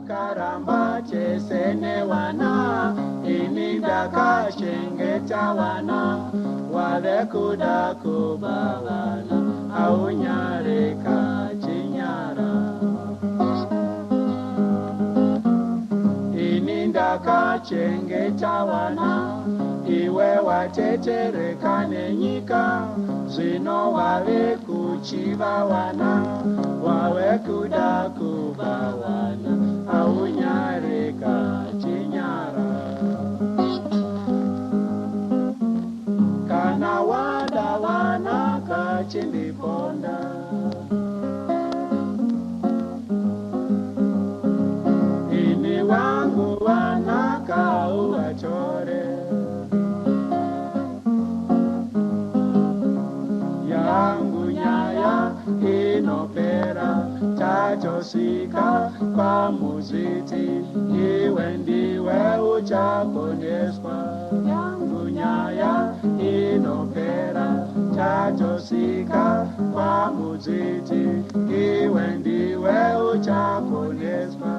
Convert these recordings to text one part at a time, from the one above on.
Karamba chesene wana ininda kachengeta wana wale kuda kubawana au nyare kachinyara ininda kachengeta wana iwe watetereka nenyika zino wale kuchiva wana wawe kuda kubawana au nyare kachinyara kana wada wana kachindiponda ini wangu wana kauachore yangu nyaya inopera tachosika kwa muziti iwe ndiwe uchaponeswa yangu nyaya inopera tachosika kwa muziti iwe ndiwe uchaponeswa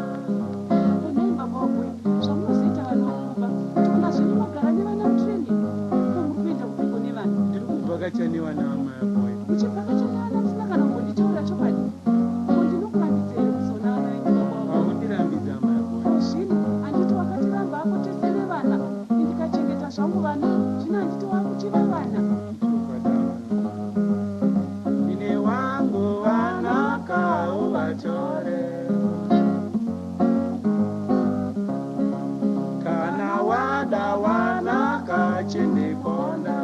Chaniwa na boy. Uchipakachana sina kana kunditora chopani. Kundinokurambidzere kuzonana ingwa. Aundirambiza my boy. Shini anditi wakati ramba apo tesere vana. Ndikachengeta zvangu vana. Zvino anditi wakuchiva vana. Ine wangu vana kauvatore. Kana wada wana kachindiponda.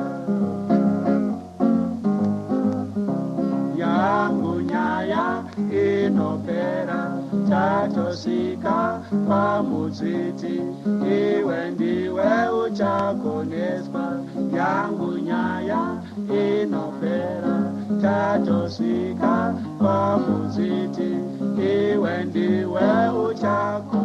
Yangu nyaya inopera tatosika kwa muziti iwe ndiwe uchakoneswa yangu nyaya inopera tatosika kwa muziti iwe ndiwe uchako